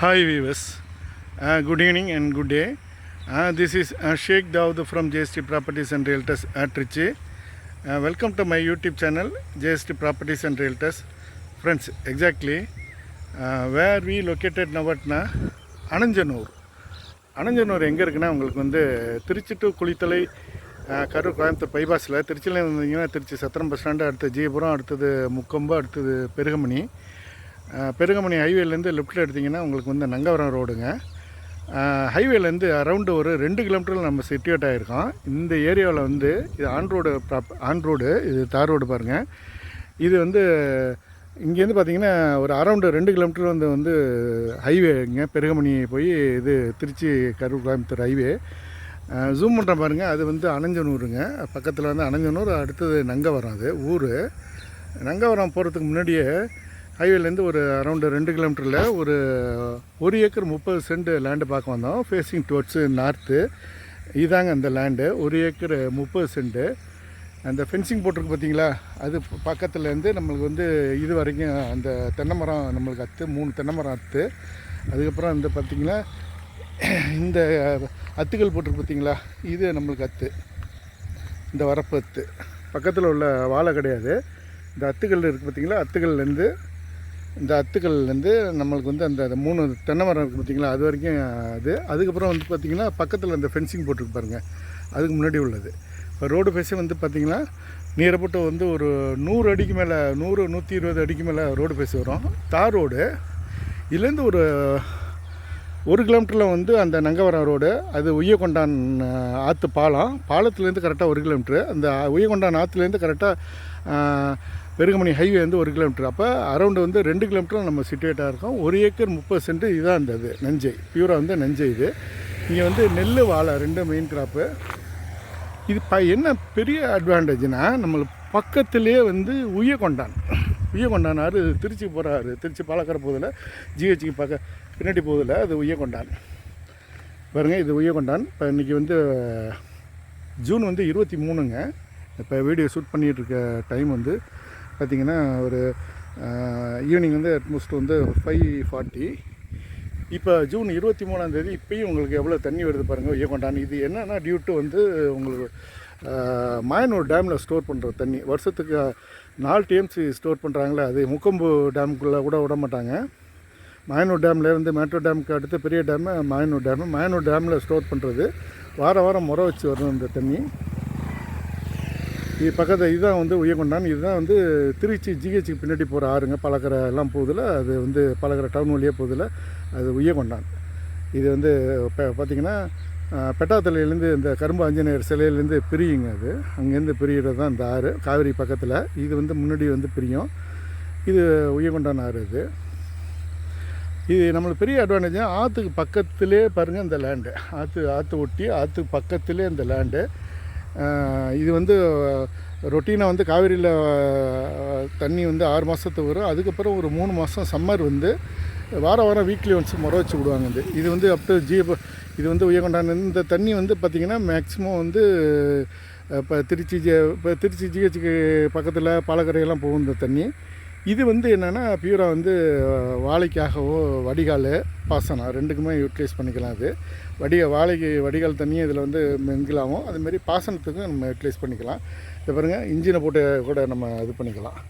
Hi viewers, good evening and good day. This is Sheikh Dawood from JST Properties and Realtors at Trichy. Welcome to my YouTube channel JST Properties and Realtors. Friends, exactly where we located now at Ananjanur. அனஞ்சனூர் எங்கே இருக்குன்னா உங்களுக்கு வந்து Trichy to Kulithalai Karur Coimbatore பைபாஸில் திருச்சியில் இருந்தீங்கன்னா Trichy Chathiram bus stand, அடுத்து ஜீபுரம், அடுத்தது முக்கொம்பு, அடுத்தது பெருகமணி ஹைவேலேருந்து லெஃப்ட்டில் எடுத்திங்கன்னா உங்களுக்கு வந்து நங்கவரம் ரோடுங்க. ஹைவேலேருந்து அரௌண்டு ஒரு 2 கிலோமீட்டரில் நம்ம சிட்டுவேட் ஆகிருக்கோம். இந்த ஏரியாவில் வந்து இது ஆன் ரோடு, இது தார் ரோடு பாருங்கள். இது வந்து இங்கேருந்து பார்த்திங்கன்னா ஒரு அரௌண்டு 2 கிலோமீட்டர் வந்து ஹைவேங்க. பெருகமணி போய் இது திருச்சி கரூர் கோயம்புத்தூர் ஹைவே. ஜூம் பண்ணுற பாருங்கள், அது வந்து அனஞ்சனூருங்க. பக்கத்தில் வந்து அனஞ்சனூர், அடுத்தது நங்கவரம். அது ஊர் நங்கவரம் போகிறதுக்கு முன்னாடியே ஹைவேலேருந்து ஒரு அரௌண்டு 2 கிலோமீட்டரில் ஒரு 1 ஏக்கர் 30 சென்ட் லேண்டு பார்க்க வந்தோம். Facing towards north. இதாங்க அந்த லேண்டு, 1 ஏக்கர் 30 சென்ட்டு. அந்த ஃபென்சிங் போட்டிருக்கு பார்த்தீங்களா, அது பக்கத்துலேருந்து நம்மளுக்கு வந்து இது வரைக்கும் அந்த தென்னை மரம் நம்மளுக்கு அத்து 3 தென்னை மரம் அத்து. அதுக்கப்புறம் இந்த பார்த்திங்களா இந்த அத்துக்கள் போட்டிருக்கு பார்த்தீங்களா, இது நம்மளுக்கு அத்து. இந்த வரப்பு அத்து பக்கத்தில் உள்ள வாழை கிடையாது. இந்த அத்துக்கள் இருக்குது பார்த்தீங்களா, இந்த அத்துக்கள்லேருந்து நம்மளுக்கு வந்து அந்த 3 தென்னை மரம் இருக்குது பார்த்தீங்களா, அது வரைக்கும் அது. அதுக்கப்புறம் வந்து பார்த்திங்கன்னா பக்கத்தில் அந்த ஃபென்சிங் போட்டிருக்கு பாருங்கள், அதுக்கு முன்னாடி உள்ளது. இப்போ ரோடு ஃபேஸே வந்து பார்த்திங்கன்னா நீரப்பட்டு வந்து ஒரு 100 அடிக்கு மேலே, 100-120 அடிக்கு மேலே ரோடு ஃபேஸ் வரும். தார் ரோடு. இதுலேருந்து ஒரு 1 கிலோமீட்டரில் வந்து அந்த நங்கவரம் ரோடு, அது உய்யகொண்டான் ஆற்று பாலத்துலேருந்து கரெக்டாக 1 கிலோமீட்ரு. அந்த உய்யகொண்டான் ஆற்றுலேருந்து கரெக்டாக பெருகமணி ஹைவே வந்து 1 கிலோமீட்டர். அப்போ அரௌண்டு வந்து 2 கிலோமீட்டரும் நம்ம சிட்டுவேட்டாக இருக்கோம். 1 ஏக்கர் 30 சென்ட். இதுதான் அந்த இது நெஞ்சை, பியூராக வந்து நெஞ்சை. இது இங்கே வந்து நெல், வாழை 2 மெயின் கிராப்பு. இது என்ன பெரிய அட்வான்டேஜ்னால், நம்மளுக்கு பக்கத்துலேயே வந்து உய்யகொண்டான் ஆறு. திருச்சி போகிறாரு, திருச்சி பாலக்கரை போதில் ஜிஹெச்சுக்கு பின்னாடி போதில் அது உய்யகொண்டான் பாருங்கள். இது உய்யகொண்டான். இப்போ இன்றைக்கி வந்து ஜூன் வந்து 23ங்க. இப்போ வீடியோ ஷூட் பண்ணிகிட்ருக்க டைம் வந்து பார்த்திங்கன்னா ஒரு ஈவினிங் வந்து அட்மோஸ்ட் வந்து 5:40. இப்போ ஜூன் 23ஆம் இப்போயும் உங்களுக்கு எவ்வளோ தண்ணி வருது பாருங்கள் உய்யகொண்டான். இது என்னென்னா டியூ டு வந்து உங்களுக்கு மாயனூர் டேமில் ஸ்டோர் பண்ணுற தண்ணி. வருஷத்துக்கு 4 TMC ஸ்டோர் பண்ணுறாங்களே, அது முக்கொம்பு டேமுக்குள்ளே கூட விட மாட்டாங்க. மாயனூர் டேம்லேருந்து மேட்டூர் டேமுக்கு அடுத்து பெரிய டேமு மாயனூர் டேமில் ஸ்டோர் பண்ணுறது. வாரம் முறை வச்சு வரும் இந்த தண்ணி. இது பக்கத்தில் இதுதான் வந்து உய்யகொண்டான். இதுதான் வந்து திருச்சி ஜிஹெச்சுக்கு பின்னாடி போகிற ஆறுங்க. பலக்கரை எல்லாம் போகுதில்ல, அது வந்து பலக்கரை டவுன் வழியாக போகுதில்ல, அது உய்யகொண்டான். இது வந்து பார்த்திங்கன்னா பெட்டாத்தலையிலேருந்து இந்த கரும்பு ஆஞ்சநேயர் சிலையிலேருந்து பிரியுங்க. அது அங்கேருந்து பிரிகிறது தான் இந்த ஆறு, காவிரி பக்கத்தில். இது வந்து முன்னாடி வந்து பிரியும். இது உய்யகொண்டான் ஆறு. இது நம்மளுக்கு பெரிய அட்வான்டேஜ். ஆற்றுக்கு பக்கத்திலே பாருங்கள் இந்த லேண்டு, ஆற்று ஒட்டி ஆற்றுக்கு பக்கத்திலே இந்த லேண்டு. இது வந்து ரொட்டீனாக வந்து காவிரியில் தண்ணி வந்து 6 மாதத்துக்கு வரும். அதுக்கப்புறம் ஒரு 3 மாதம் சம்மர் வந்து வாரம் வீக்லி ஒன்ஸ் முறை வச்சு விடுவாங்க. இது வந்து இது வந்து உய்யகொண்டான். இந்த தண்ணி வந்து பார்த்திங்கன்னா மேக்ஸிமம் வந்து இப்போ திருச்சி ஜிஹெச்சுக்கு பக்கத்தில் பாலக்கரையெல்லாம் போகும் இந்த தண்ணி. இது வந்து என்னென்னா பியூராக வந்து வாழைக்காகவோ வடிகால் பாசனம் 2க்குமே யூட்டிலைஸ் பண்ணிக்கலாம். அது வாழைக்கு வடிகால் தண்ணியும் இதில் வந்து மிங்கிலாகும். அதுமாரி பாசனத்துக்கும் நம்ம யூட்டிலைஸ் பண்ணிக்கலாம். இது பாருங்கள், இன்ஜினை போட்டு கூட நம்ம இது பண்ணிக்கலாம்.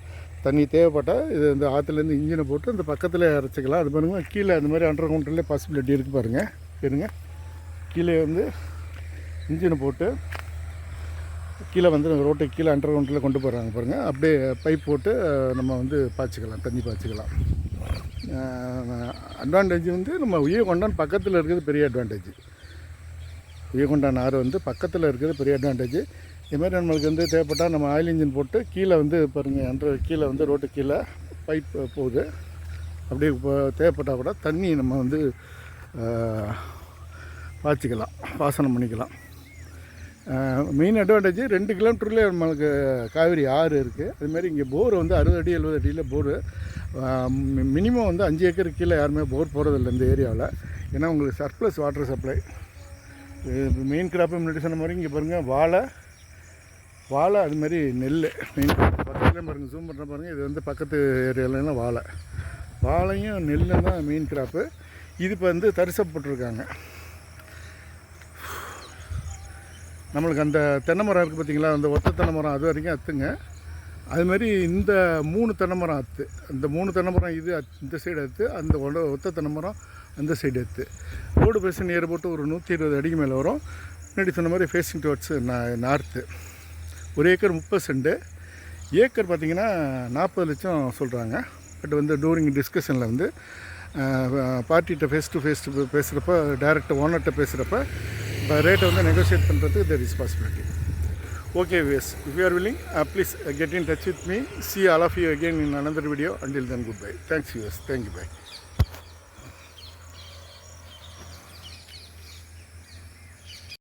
தண்ணி தேவைப்பட்டால் இது இந்த ஆற்றுலேருந்து இன்ஜினை போட்டு இந்த பக்கத்தில் இறச்சிக்கலாம். அது பாருங்கள், கீழே அந்த மாதிரி அண்டர் கிரவுண்ட்லேயே பாசிபிலிட்டி இருக்குது பாருங்கள். இருங்க, கீழே வந்து இன்ஜினை போட்டு கீழே வந்து ரோட்டுக்கு கீழே அண்டர் கிரவுண்டில் கொண்டு போகிறாங்க பாருங்கள். அப்படியே பைப் போட்டு நம்ம வந்து தண்ணி பாய்ச்சிக்கலாம். அட்வான்டேஜ் வந்து நம்ம உய்யகொண்டான் பக்கத்தில் இருக்கிறது பெரிய அட்வான்டேஜ். உய்யகொண்டான் ஆறு வந்து பக்கத்தில் இருக்கிறது பெரிய அட்வான்டேஜ். இதுமாதிரி நம்மளுக்கு வந்து தேவைப்பட்டால் நம்ம ஆயில் இன்ஜின் போட்டு கீழே வந்து பாருங்கள், கீழே வந்து ரோட்டு கீழே பைப் போகுது. அப்படியே தேவைப்பட்டால் கூட தண்ணி நம்ம வந்து பாய்ச்சிக்கலாம், பாசனம் பண்ணிக்கலாம். மெயின் அட்வான்டேஜ் 2 கிலோமீட்டர்லேயே நம்மளுக்கு காவிரி ஆறு இருக்குது. அதுமாதிரி இங்கே போர் வந்து 60 அடி 70 அடியில் போரு. மினிமம் வந்து 5 ஏக்கருக்கு கீழே யாருமே போர் போகிறதில்ல இந்த ஏரியாவில். ஏன்னா உங்களுக்கு surplus water supply. Main crop முன்னாடி சொன்ன மாதிரி இங்கே பாருங்கள் வாழை அதுமாதிரி நெல் மெயின் பக்கத்துலேயும் பாருங்கள், ஜூம் பண்ணுற பாருங்கள். இது வந்து பக்கத்து ஏரியாவிலலாம் வாழையும் நெல்லும் தான் மெயின் கிராப்பு. இது இப்போ வந்து தரிசப்பட்டிருக்காங்க. நம்மளுக்கு அந்த தென்னை மரம் இருக்குது பார்த்திங்களா, அந்த ஒத்த தென்னை மரம் அது வரைக்கும் அத்துங்க. அதுமாதிரி இந்த 3 தென்னை மரம் அத்து, இந்த 3 தென்னை மரம் இது இந்த சைடு அத்து, அந்த ஒத்த தென்னை மரம் அந்த சைடு அத்து. ரோடு பேசன் ஏற போட்டு ஒரு 120 அடிக்கு மேலே வரும். முன்னாடி சொன்ன மாதிரி ஃபேஸிங் டுவர்ட்ஸு நார்த்து. ஒரு ஏக்கர் 30 சென்ட். ஏக்கர் பார்த்திங்கன்னா 40 லட்சம் சொல்கிறாங்க. பட் வந்து டூரிங் டிஸ்கஷனில் வந்து பார்ட்டிகிட்ட ஃபேஸ் டு ஃபேஸ் பேசுகிறப்ப, டைரக்ட் ஓனர்கிட்ட பேசுகிறப்ப ரேட்டை வந்து நெகோஷியேட் பண்ணுறதுக்கு there is possibility. Okay viewers, if you are willing, please get in touch with me. See all of you again in another video. Until then, goodbye. Thanks viewers. Thank you. Bye.